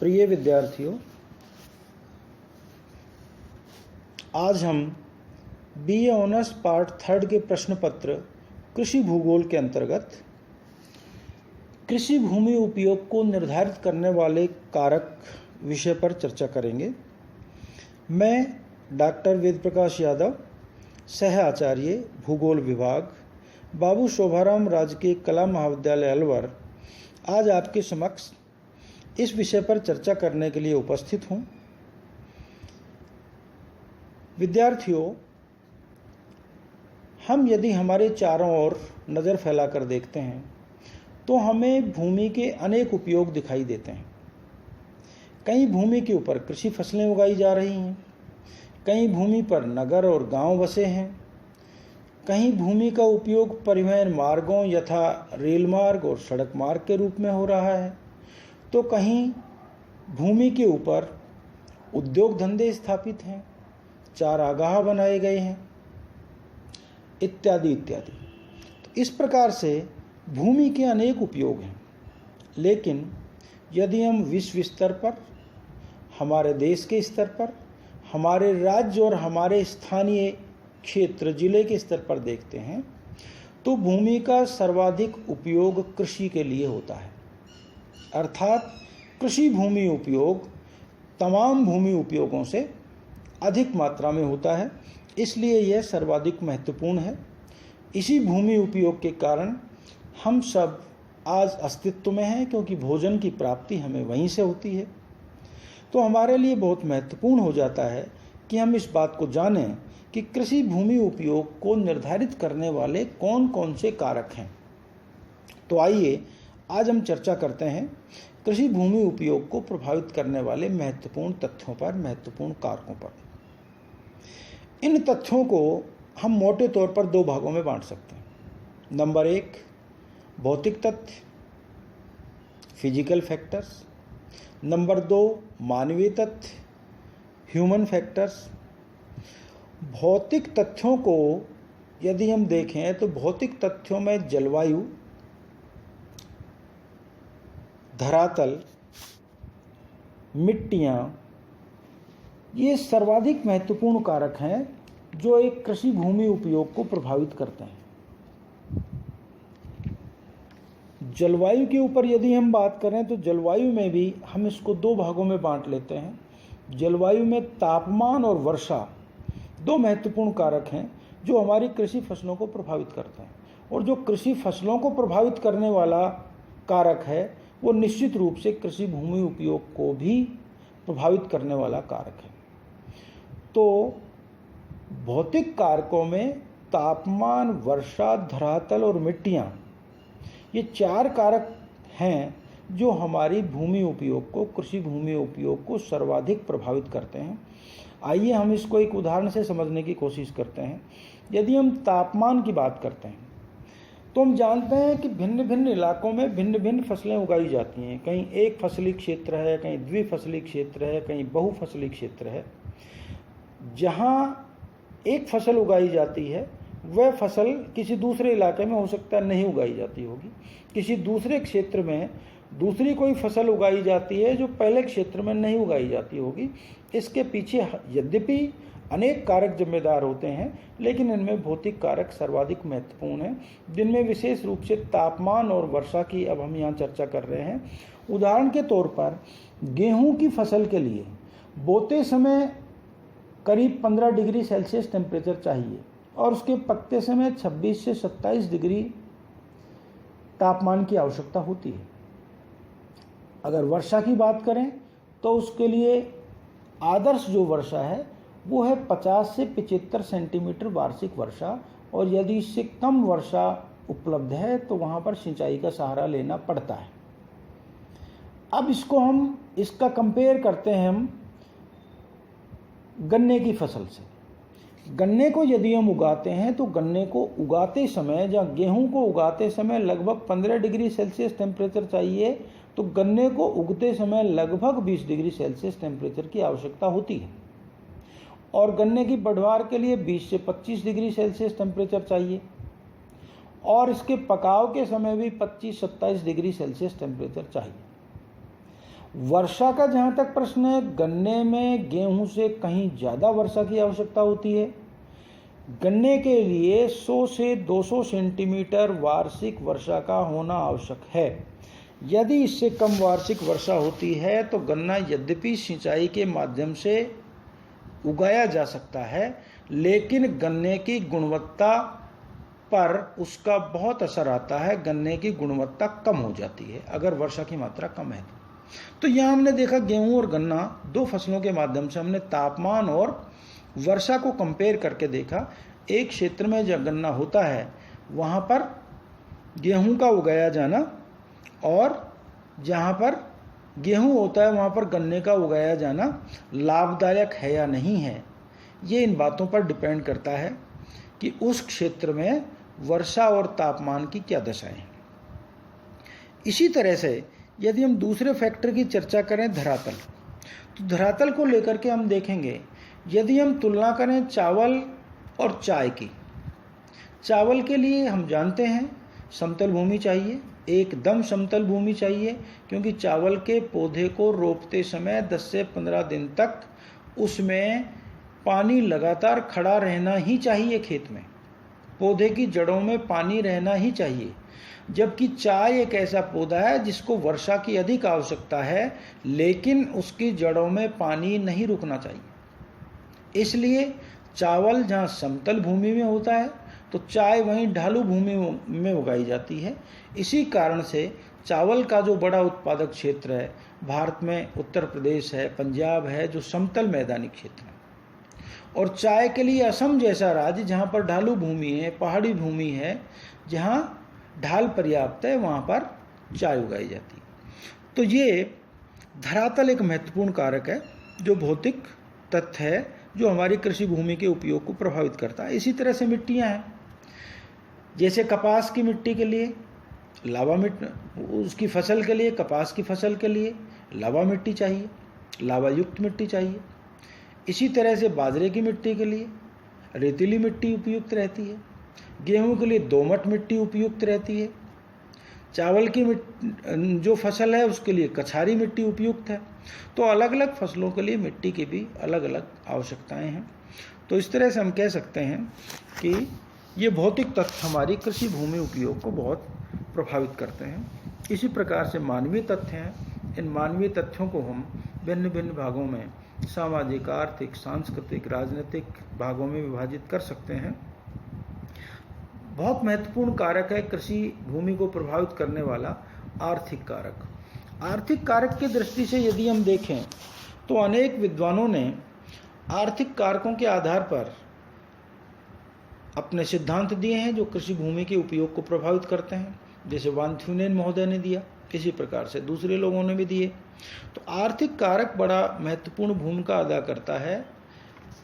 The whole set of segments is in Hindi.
प्रिय विद्यार्थियों, आज हम बीए ऑनर्स पार्ट 3 के प्रश्न पत्र कृषि भूगोल के अंतर्गत कृषि भूमि उपयोग को निर्धारित करने वाले कारक विषय पर चर्चा करेंगे। मैं डॉक्टर वेद प्रकाश यादव, सह आचार्य भूगोल विभाग, बाबू शोभाराम राजकीय कला महाविद्यालय अलवर, आज आपके समक्ष इस विषय पर चर्चा करने के लिए उपस्थित हूँ। विद्यार्थियों, हम यदि हमारे चारों ओर नज़र फैलाकर देखते हैं तो हमें भूमि के अनेक उपयोग दिखाई देते हैं। कहीं भूमि के ऊपर कृषि फसलें उगाई जा रही हैं, कहीं भूमि पर नगर और गांव बसे हैं, कहीं भूमि का उपयोग परिवहन मार्गों यथा रेल मार्ग और सड़क मार्ग के रूप में हो रहा है, तो कहीं भूमि के ऊपर उद्योग धंधे स्थापित हैं, चारागाह बनाए गए हैं, इत्यादि इत्यादि। तो इस प्रकार से भूमि के अनेक उपयोग हैं। लेकिन यदि हम विश्व स्तर पर, हमारे देश के स्तर पर, हमारे राज्य और हमारे स्थानीय क्षेत्र जिले के स्तर पर देखते हैं तो भूमि का सर्वाधिक उपयोग कृषि के लिए होता है। अर्थात कृषि भूमि उपयोग तमाम भूमि उपयोगों से अधिक मात्रा में होता है, इसलिए यह सर्वाधिक महत्वपूर्ण है। इसी भूमि उपयोग के कारण हम सब आज अस्तित्व में हैं, क्योंकि भोजन की प्राप्ति हमें वहीं से होती है। तो हमारे लिए बहुत महत्वपूर्ण हो जाता है कि हम इस बात को जानें कि कृषि भूमि उपयोग को निर्धारित करने वाले कौन कौन से कारक हैं। तो आइए आज हम चर्चा करते हैं कृषि भूमि उपयोग को प्रभावित करने वाले महत्वपूर्ण तथ्यों पर, महत्वपूर्ण कारकों पर। इन तथ्यों को हम मोटे तौर पर 2 भागों में बांट सकते हैं। नंबर 1 भौतिक तथ्य, फिजिकल फैक्टर्स। नंबर 2 मानवीय तथ्य, ह्यूमन फैक्टर्स। भौतिक तथ्यों को यदि हम देखें तो भौतिक तथ्यों में जलवायु, धरातल, मिट्टियाँ, ये सर्वाधिक महत्वपूर्ण कारक हैं जो एक कृषि भूमि उपयोग को प्रभावित करते हैं। जलवायु के ऊपर यदि हम बात करें तो जलवायु में भी हम इसको 2 भागों में बांट लेते हैं। जलवायु में तापमान और वर्षा 2 महत्वपूर्ण कारक हैं जो हमारी कृषि फसलों को प्रभावित करते हैं। और जो कृषि फसलों को प्रभावित करने वाला कारक है वो निश्चित रूप से कृषि भूमि उपयोग को भी प्रभावित करने वाला कारक है। तो भौतिक कारकों में तापमान, वर्षा, धरातल और मिट्टियाँ, ये 4 कारक हैं जो हमारी भूमि उपयोग को, कृषि भूमि उपयोग को सर्वाधिक प्रभावित करते हैं। आइए हम इसको एक उदाहरण से समझने की कोशिश करते हैं। यदि हम तापमान की बात करते हैं तो हम जानते हैं कि भिन्न भिन्न इलाकों में भिन्न भिन्न फसलें उगाई जाती हैं। कहीं एक फसली क्षेत्र है, कहीं द्विफसली क्षेत्र है, कहीं बहुफसली क्षेत्र है। जहाँ एक फसल उगाई जाती है वह फसल किसी दूसरे इलाके में हो सकता है नहीं उगाई जाती होगी, किसी दूसरे क्षेत्र में दूसरी कोई फसल उगाई जाती है जो पहले क्षेत्र में नहीं उगाई जाती होगी। इसके पीछे यद्यपि अनेक कारक जिम्मेदार होते हैं, लेकिन इनमें भौतिक कारक सर्वाधिक महत्वपूर्ण हैं, जिनमें विशेष रूप से तापमान और वर्षा की अब हम यहाँ चर्चा कर रहे हैं। उदाहरण के तौर पर गेहूं की फसल के लिए बोते समय करीब 15 डिग्री सेल्सियस टेम्परेचर चाहिए और उसके पकते समय 26 से 27 डिग्री तापमान की आवश्यकता होती है। अगर वर्षा की बात करें तो उसके लिए आदर्श जो वर्षा है वो है 50 से 75 सेंटीमीटर वार्षिक वर्षा, और यदि इससे कम वर्षा उपलब्ध है तो वहाँ पर सिंचाई का सहारा लेना पड़ता है। अब इसका कंपेयर करते हैं हम गन्ने की फसल से। गन्ने को यदि हम उगाते हैं तो गन्ने को उगाते समय या गेहूं को उगाते समय लगभग 15 डिग्री सेल्सियस टेम्परेचर चाहिए, तो गन्ने को उगते समय लगभग 20 डिग्री सेल्सियस टेम्परेचर की आवश्यकता होती है। और गन्ने की बढ़वार के लिए 20 से 25 डिग्री सेल्सियस टेम्परेचर चाहिए, और इसके पकाव के समय भी 25-27 डिग्री सेल्सियस टेम्परेचर चाहिए। वर्षा का जहाँ तक प्रश्न है, गन्ने में गेहूं से कहीं ज़्यादा वर्षा की आवश्यकता होती है। गन्ने के लिए 100 से 200 सेंटीमीटर वार्षिक वर्षा का होना आवश्यक है। यदि इससे कम वार्षिक वर्षा होती है तो गन्ना यद्यपि सिंचाई के माध्यम से उगाया जा सकता है, लेकिन गन्ने की गुणवत्ता पर उसका बहुत असर आता है। गन्ने की गुणवत्ता कम हो जाती है अगर वर्षा की मात्रा कम है तो यहाँ हमने देखा गेहूं और गन्ना, दो फसलों के माध्यम से हमने तापमान और वर्षा को कंपेयर करके देखा। एक क्षेत्र में जब गन्ना होता है वहाँ पर गेहूं का उगाया जाना, और जहाँ पर गेहूं होता है वहाँ पर गन्ने का उगाया जाना लाभदायक है या नहीं है। ये इन बातों पर डिपेंड करता है कि उस क्षेत्र में वर्षा और तापमान की क्या दशाएं हैं। इसी तरह से यदि हम दूसरे फैक्टर की चर्चा करें, धरातल, तो धरातल को लेकर के हम देखेंगे, यदि हम तुलना करें चावल और चाय की, चावल के लिए हम जानते हैं समतल भूमि चाहिए, एकदम समतल भूमि चाहिए, क्योंकि चावल के पौधे को रोपते समय 10 से 15 दिन तक उसमें पानी लगातार खड़ा रहना ही चाहिए। खेत में पौधे की जड़ों में पानी रहना ही चाहिए। जबकि चाय एक ऐसा पौधा है जिसको वर्षा की अधिक आवश्यकता है, लेकिन उसकी जड़ों में पानी नहीं रुकना चाहिए। इसलिए चावल जहाँ समतल भूमि में होता है तो चाय वहीं ढालू भूमि में उगाई जाती है। इसी कारण से चावल का जो बड़ा उत्पादक क्षेत्र है भारत में, उत्तर प्रदेश है, पंजाब है, जो समतल मैदानी क्षेत्र है। और चाय के लिए असम जैसा राज्य जहाँ पर ढालू भूमि है, पहाड़ी भूमि है, जहाँ ढाल पर्याप्त है, वहाँ पर चाय उगाई जाती है। तो ये धरातल एक महत्वपूर्ण कारक है, जो भौतिक तथ्य है जो हमारी कृषि भूमि के उपयोग को प्रभावित करता है। इसी तरह से मिट्टियाँ हैं, जैसे कपास की मिट्टी के लिए लावा मिट्टी, उसकी फसल के लिए, कपास की फसल के लिए लावा मिट्टी चाहिए, लावा युक्त मिट्टी चाहिए। इसी तरह से बाजरे की मिट्टी के लिए रेतीली मिट्टी उपयुक्त रहती है, गेहूं के लिए दोमट मिट्टी उपयुक्त रहती है, चावल की जो फसल है उसके लिए कछारी मिट्टी उपयुक्त है। तो अलग अलग फसलों के लिए मिट्टी की भी अलग अलग आवश्यकताएं हैं। तो इस तरह से हम कह सकते हैं कि ये भौतिक तथ्य हमारी कृषि भूमि उपयोग को बहुत प्रभावित करते हैं। इसी प्रकार से मानवीय तथ्य हैं। इन मानवीय तथ्यों को हम भिन्न भिन्न भागों में, सामाजिक, आर्थिक, सांस्कृतिक, राजनीतिक भागों में विभाजित कर सकते हैं। बहुत महत्वपूर्ण कारक है कृषि भूमि को प्रभावित करने वाला आर्थिक कारक। आर्थिक कारक की दृष्टि से यदि हम देखें तो अनेक विद्वानों ने आर्थिक कारकों के आधार पर अपने सिद्धांत दिए हैं जो कृषि भूमि के उपयोग को प्रभावित करते हैं। जैसे वान थ्यूनेन महोदय ने दिया, इसी प्रकार से दूसरे लोगों ने भी दिए। तो आर्थिक कारक बड़ा महत्वपूर्ण भूमिका अदा करता है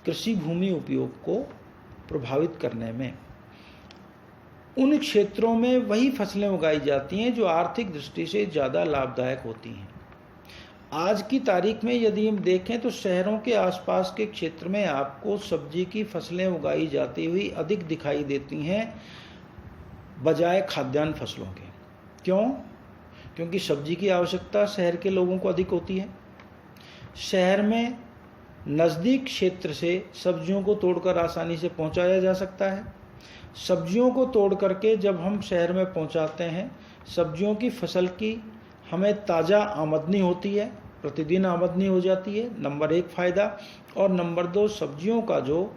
कृषि भूमि उपयोग को प्रभावित करने में। उन क्षेत्रों में वही फसलें उगाई जाती हैं जो आर्थिक दृष्टि से ज़्यादा लाभदायक होती हैं। आज की तारीख में यदि हम देखें तो शहरों के आसपास के क्षेत्र में आपको सब्जी की फसलें उगाई जाती हुई अधिक दिखाई देती हैं बजाय खाद्यान्न फसलों के। क्यों? क्योंकि सब्जी की आवश्यकता शहर के लोगों को अधिक होती है। शहर में नज़दीक क्षेत्र से सब्जियों को तोड़कर आसानी से पहुंचाया जा सकता है। सब्जियों को तोड़ करके जब हम शहर में पहुंचाते हैं, सब्जियों की फसल की हमें ताज़ा आमदनी होती है, प्रतिदिन आमदनी हो जाती है, नंबर 1 फ़ायदा। और नंबर 2, सब्जियों का जो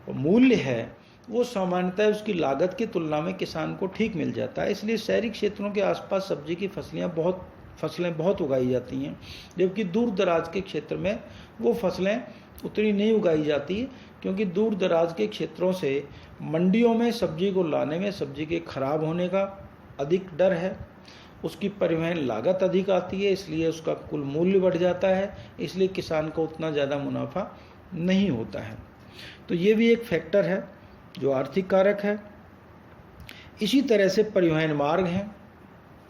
मूल्य है वो सामान्यतः उसकी लागत की तुलना में किसान को ठीक मिल जाता है। इसलिए शहरी क्षेत्रों के आसपास सब्जी की फसलें बहुत उगाई जाती हैं, जबकि दूर दराज के क्षेत्र में वो फसलें उतनी नहीं उगाई जाती, क्योंकि दूर दराज के क्षेत्रों से मंडियों में सब्जी को लाने में सब्जी के खराब होने का अधिक डर है, उसकी परिवहन लागत अधिक आती है, इसलिए उसका कुल मूल्य बढ़ जाता है, इसलिए किसान को उतना ज़्यादा मुनाफा नहीं होता है। तो ये भी एक फैक्टर है जो आर्थिक कारक है। इसी तरह से परिवहन मार्ग हैं,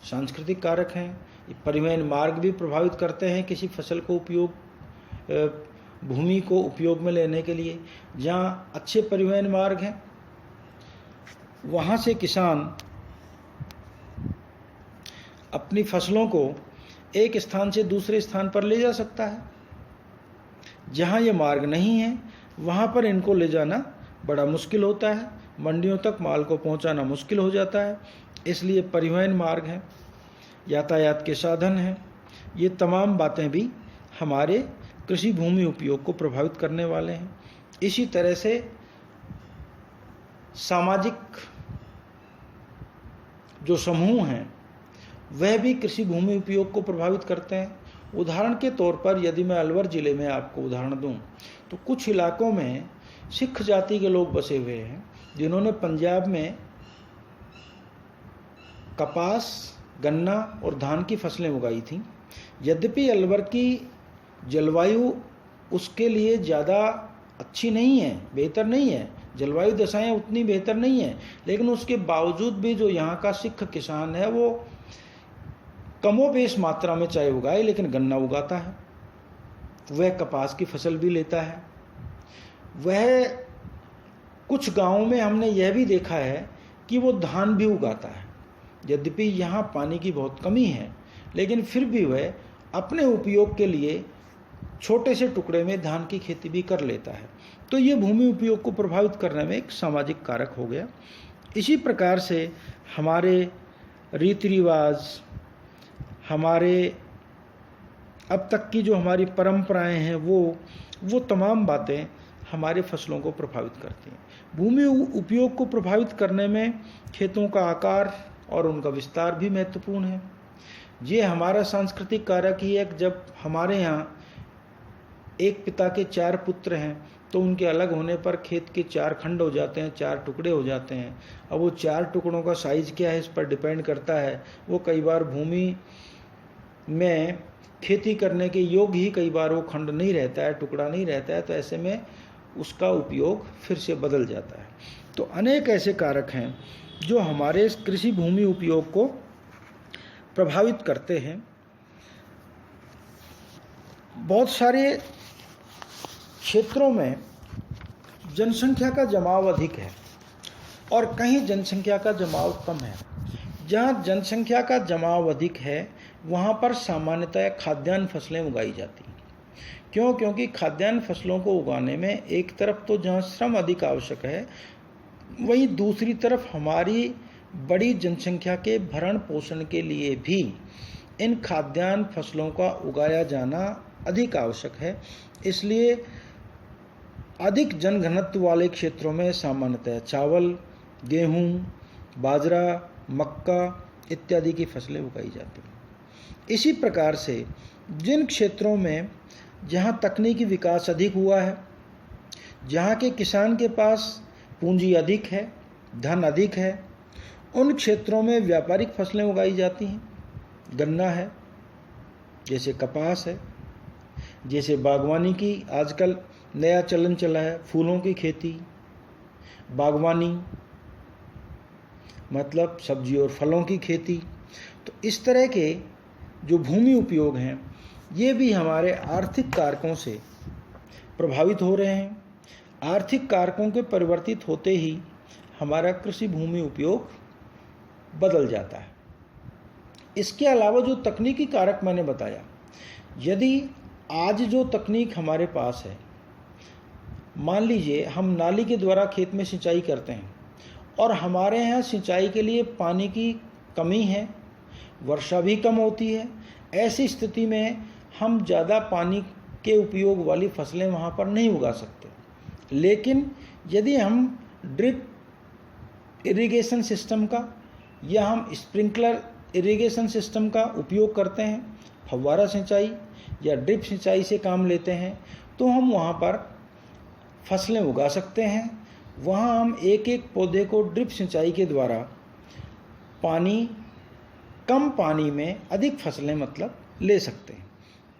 सांस्कृतिक कारक हैं। परिवहन मार्ग भी प्रभावित करते हैं किसी फसल को भूमि को उपयोग में लेने के लिए। जहाँ अच्छे परिवहन मार्ग हैं वहाँ से किसान अपनी फसलों को एक स्थान से दूसरे स्थान पर ले जा सकता है। जहाँ ये मार्ग नहीं है वहाँ पर इनको ले जाना बड़ा मुश्किल होता है, मंडियों तक माल को पहुँचाना मुश्किल हो जाता है। इसलिए परिवहन मार्ग है, यातायात के साधन हैं, ये तमाम बातें भी हमारे कृषि भूमि उपयोग को प्रभावित करने वाले हैं। इसी तरह से सामाजिक जो समूह हैं वह भी कृषि भूमि उपयोग को प्रभावित करते हैं। उदाहरण के तौर पर यदि मैं अलवर ज़िले में आपको उदाहरण दूं तो कुछ इलाकों में सिख जाति के लोग बसे हुए हैं जिन्होंने पंजाब में कपास, गन्ना और धान की फसलें उगाई थीं। यद्यपि अलवर की जलवायु उसके लिए ज़्यादा अच्छी नहीं है, बेहतर नहीं है, जलवायु दशाएं उतनी बेहतर नहीं है, लेकिन उसके बावजूद भी जो यहाँ का सिख किसान है वो कमोबेश मात्रा में चाहे उगाए लेकिन गन्ना उगाता है, वह कपास की फसल भी लेता है। वह कुछ गांवों में हमने यह भी देखा है कि वो धान भी उगाता है। यद्यपि यहाँ पानी की बहुत कमी है लेकिन फिर भी वह अपने उपयोग के लिए छोटे से टुकड़े में धान की खेती भी कर लेता है। तो ये भूमि उपयोग को प्रभावित करने में एक सामाजिक कारक हो गया। इसी प्रकार से हमारे रीति रिवाज, हमारे अब तक की जो हमारी परंपराएं हैं वो तमाम बातें हमारे फसलों को प्रभावित करती हैं। भूमि उपयोग को प्रभावित करने में खेतों का आकार और उनका विस्तार भी महत्वपूर्ण है। ये हमारा सांस्कृतिक कारक ही है। जब हमारे यहाँ एक पिता के 4 पुत्र हैं तो उनके अलग होने पर खेत के 4 खंड हो जाते हैं, 4 टुकड़े हो जाते हैं। अब वो 4 टुकड़ों का साइज क्या है इस पर डिपेंड करता है। वो कई बार भूमि में खेती करने के योग्य ही कई बार वो खंड नहीं रहता है, टुकड़ा नहीं रहता है, तो ऐसे में उसका उपयोग फिर से बदल जाता है। तो अनेक ऐसे कारक हैं जो हमारे कृषि भूमि उपयोग को प्रभावित करते हैं। बहुत सारे क्षेत्रों में जनसंख्या का जमाव अधिक है और कहीं जनसंख्या का जमाव कम है। जहाँ जनसंख्या का जमाव अधिक है वहाँ पर सामान्यतः खाद्यान्न फसलें उगाई जाती हैं। क्यों? क्योंकि खाद्यान्न फसलों को उगाने में एक तरफ तो जहाँ श्रम अधिक आवश्यक है, वहीं दूसरी तरफ हमारी बड़ी जनसंख्या के भरण पोषण के लिए भी इन खाद्यान्न फसलों का उगाया जाना अधिक आवश्यक है। इसलिए अधिक जनघनत्व वाले क्षेत्रों में सामान्यतः चावल, गेहूँ, बाजरा, मक्का इत्यादि की फसलें उगाई जाती हैं। इसी प्रकार से जिन क्षेत्रों में जहाँ तकनीकी विकास अधिक हुआ है, जहाँ के किसान के पास पूंजी अधिक है, धन अधिक है, उन क्षेत्रों में व्यापारिक फसलें उगाई जाती हैं। गन्ना है, जैसे कपास है, जैसे बागवानी की आजकल नया चलन चला है, फूलों की खेती, बागवानी मतलब सब्जी और फलों की खेती। तो इस तरह के जो भूमि उपयोग हैं ये भी हमारे आर्थिक कारकों से प्रभावित हो रहे हैं। आर्थिक कारकों के परिवर्तित होते ही हमारा कृषि भूमि उपयोग बदल जाता है। इसके अलावा जो तकनीकी कारक मैंने बताया, यदि आज जो तकनीक हमारे पास है, मान लीजिए हम नाली के द्वारा खेत में सिंचाई करते हैं और हमारे यहाँ सिंचाई के लिए पानी की कमी है, वर्षा भी कम होती है। ऐसी स्थिति में हम ज़्यादा पानी के उपयोग वाली फसलें वहाँ पर नहीं उगा सकते। लेकिन यदि हम ड्रिप इरिगेशन सिस्टम का या हम स्प्रिंकलर इरिगेशन सिस्टम का उपयोग करते हैं, फव्वारा सिंचाई या ड्रिप सिंचाई से काम लेते हैं, तो हम वहाँ पर फसलें उगा सकते हैं। वहाँ हम एक एक पौधे को ड्रिप सिंचाई के द्वारा कम पानी में अधिक फसलें मतलब ले सकते हैं।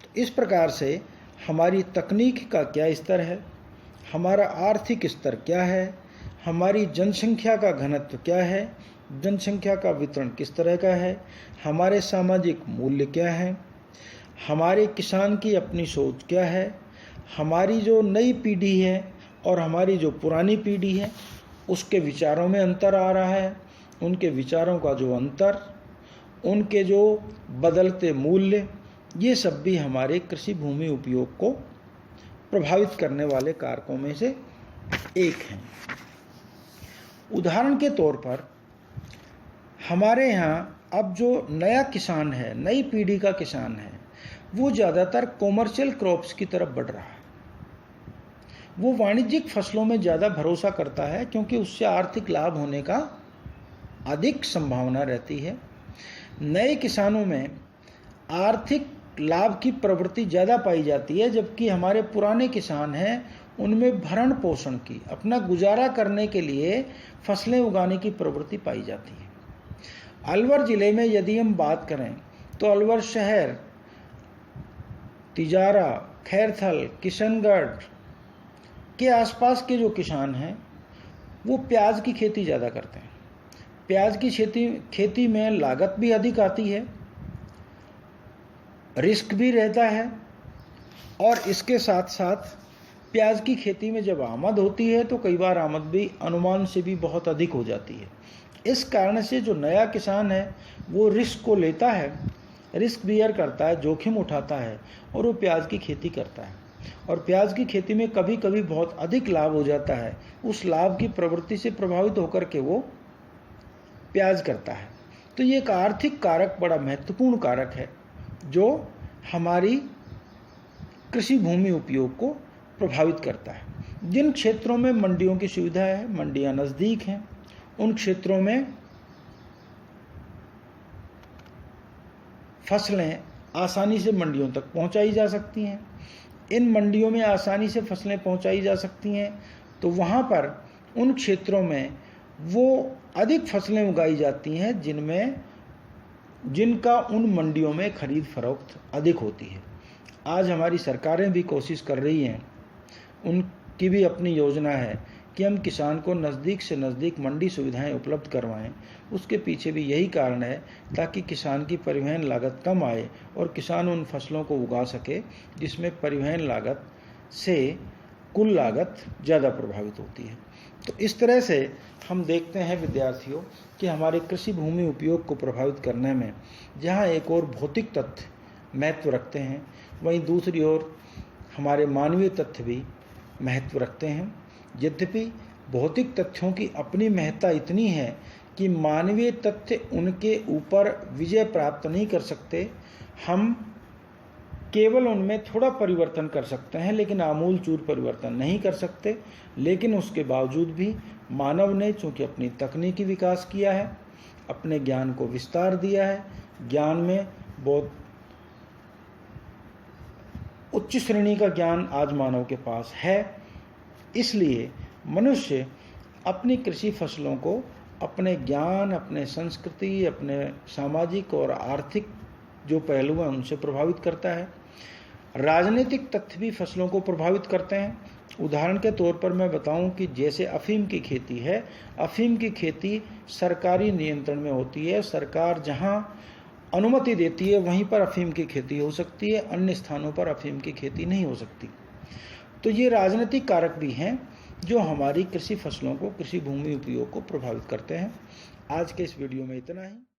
तो इस प्रकार से हमारी तकनीक का क्या स्तर है, हमारा आर्थिक स्तर क्या है, हमारी जनसंख्या का घनत्व क्या है, जनसंख्या का वितरण किस तरह का है, हमारे सामाजिक मूल्य क्या हैं, हमारे किसान की अपनी सोच क्या है, हमारी जो नई पीढ़ी है और हमारी जो पुरानी पीढ़ी है उसके विचारों में अंतर आ रहा है। उनके विचारों का जो अंतर, उनके जो बदलते मूल्य ये सब भी हमारे कृषि भूमि उपयोग को प्रभावित करने वाले कारकों में से एक हैं। उदाहरण के तौर पर हमारे यहाँ अब जो नया किसान है, नई पीढ़ी का किसान है, वो ज़्यादातर कॉमर्शियल क्रॉप्स की तरफ बढ़ रहा है। वो वाणिज्यिक फसलों में ज़्यादा भरोसा करता है क्योंकि उससे आर्थिक लाभ होने का अधिक संभावना रहती है। नए किसानों में आर्थिक लाभ की प्रवृत्ति ज़्यादा पाई जाती है, जबकि हमारे पुराने किसान हैं उनमें भरण पोषण की, अपना गुजारा करने के लिए फसलें उगाने की प्रवृत्ति पाई जाती है। अलवर ज़िले में यदि हम बात करें तो अलवर शहर, तिजारा, खैरथल, किशनगढ़ के आसपास के जो किसान हैं वो प्याज की खेती ज़्यादा करते हैं। प्याज की खेती में लागत भी अधिक आती है, रिस्क भी रहता है, और इसके साथ साथ प्याज की खेती में जब आमद होती है तो कई बार आमद भी अनुमान से भी बहुत अधिक हो जाती है। इस कारण से जो नया किसान है वो रिस्क को लेता है, रिस्क बियर करता है, जोखिम उठाता है और वो प्याज की खेती करता है। और प्याज की खेती में कभी कभी बहुत अधिक लाभ हो जाता है। उस लाभ की प्रवृत्ति से प्रभावित होकर के वो प्याज करता है। तो ये एक आर्थिक कारक बड़ा महत्वपूर्ण कारक है जो हमारी कृषि भूमि उपयोग को प्रभावित करता है। जिन क्षेत्रों में मंडियों की सुविधा है, मंडियां नज़दीक हैं, उन क्षेत्रों में फसलें आसानी से मंडियों तक पहुंचाई जा सकती हैं। इन मंडियों में आसानी से फसलें पहुंचाई जा सकती हैं तो वहाँ पर उन क्षेत्रों में वो अधिक फसलें उगाई जाती हैं जिनका उन मंडियों में खरीद फरोख्त अधिक होती है। आज हमारी सरकारें भी कोशिश कर रही हैं, उनकी भी अपनी योजना है कि हम किसान को नज़दीक से नज़दीक मंडी सुविधाएं उपलब्ध करवाएं। उसके पीछे भी यही कारण है ताकि किसान की परिवहन लागत कम आए और किसान उन फसलों को उगा सके जिसमें परिवहन लागत से कुल लागत ज़्यादा प्रभावित होती है। तो इस तरह से हम देखते हैं विद्यार्थियों कि हमारे कृषि भूमि उपयोग को प्रभावित करने में जहाँ एक और भौतिक तथ्य महत्व रखते हैं, वहीं दूसरी ओर हमारे मानवीय तथ्य भी महत्व रखते हैं। यद्यपि भौतिक तथ्यों की अपनी महत्ता इतनी है कि मानवीय तथ्य उनके ऊपर विजय प्राप्त नहीं कर सकते। हम केवल उनमें थोड़ा परिवर्तन कर सकते हैं लेकिन आमूल चूर परिवर्तन नहीं कर सकते। लेकिन उसके बावजूद भी मानव ने चूँकि अपनी तकनीकी विकास किया है, अपने ज्ञान को विस्तार दिया है, ज्ञान में बहुत उच्च श्रेणी का ज्ञान आज मानव के पास है, इसलिए मनुष्य अपनी कृषि फसलों को अपने ज्ञान, अपने संस्कृति, अपने सामाजिक और आर्थिक जो पहलू हैं उनसे प्रभावित करता है। राजनीतिक तथ्य भी फसलों को प्रभावित करते हैं। उदाहरण के तौर पर मैं बताऊं कि जैसे अफीम की खेती है, अफीम की खेती सरकारी नियंत्रण में होती है। सरकार जहां अनुमति देती है वहीं पर अफीम की खेती हो सकती है, अन्य स्थानों पर अफीम की खेती नहीं हो सकती। तो ये राजनीतिक कारक भी हैं जो हमारी कृषि फसलों को, कृषि भूमि उपयोग को प्रभावित करते हैं। आज के इस वीडियो में इतना ही।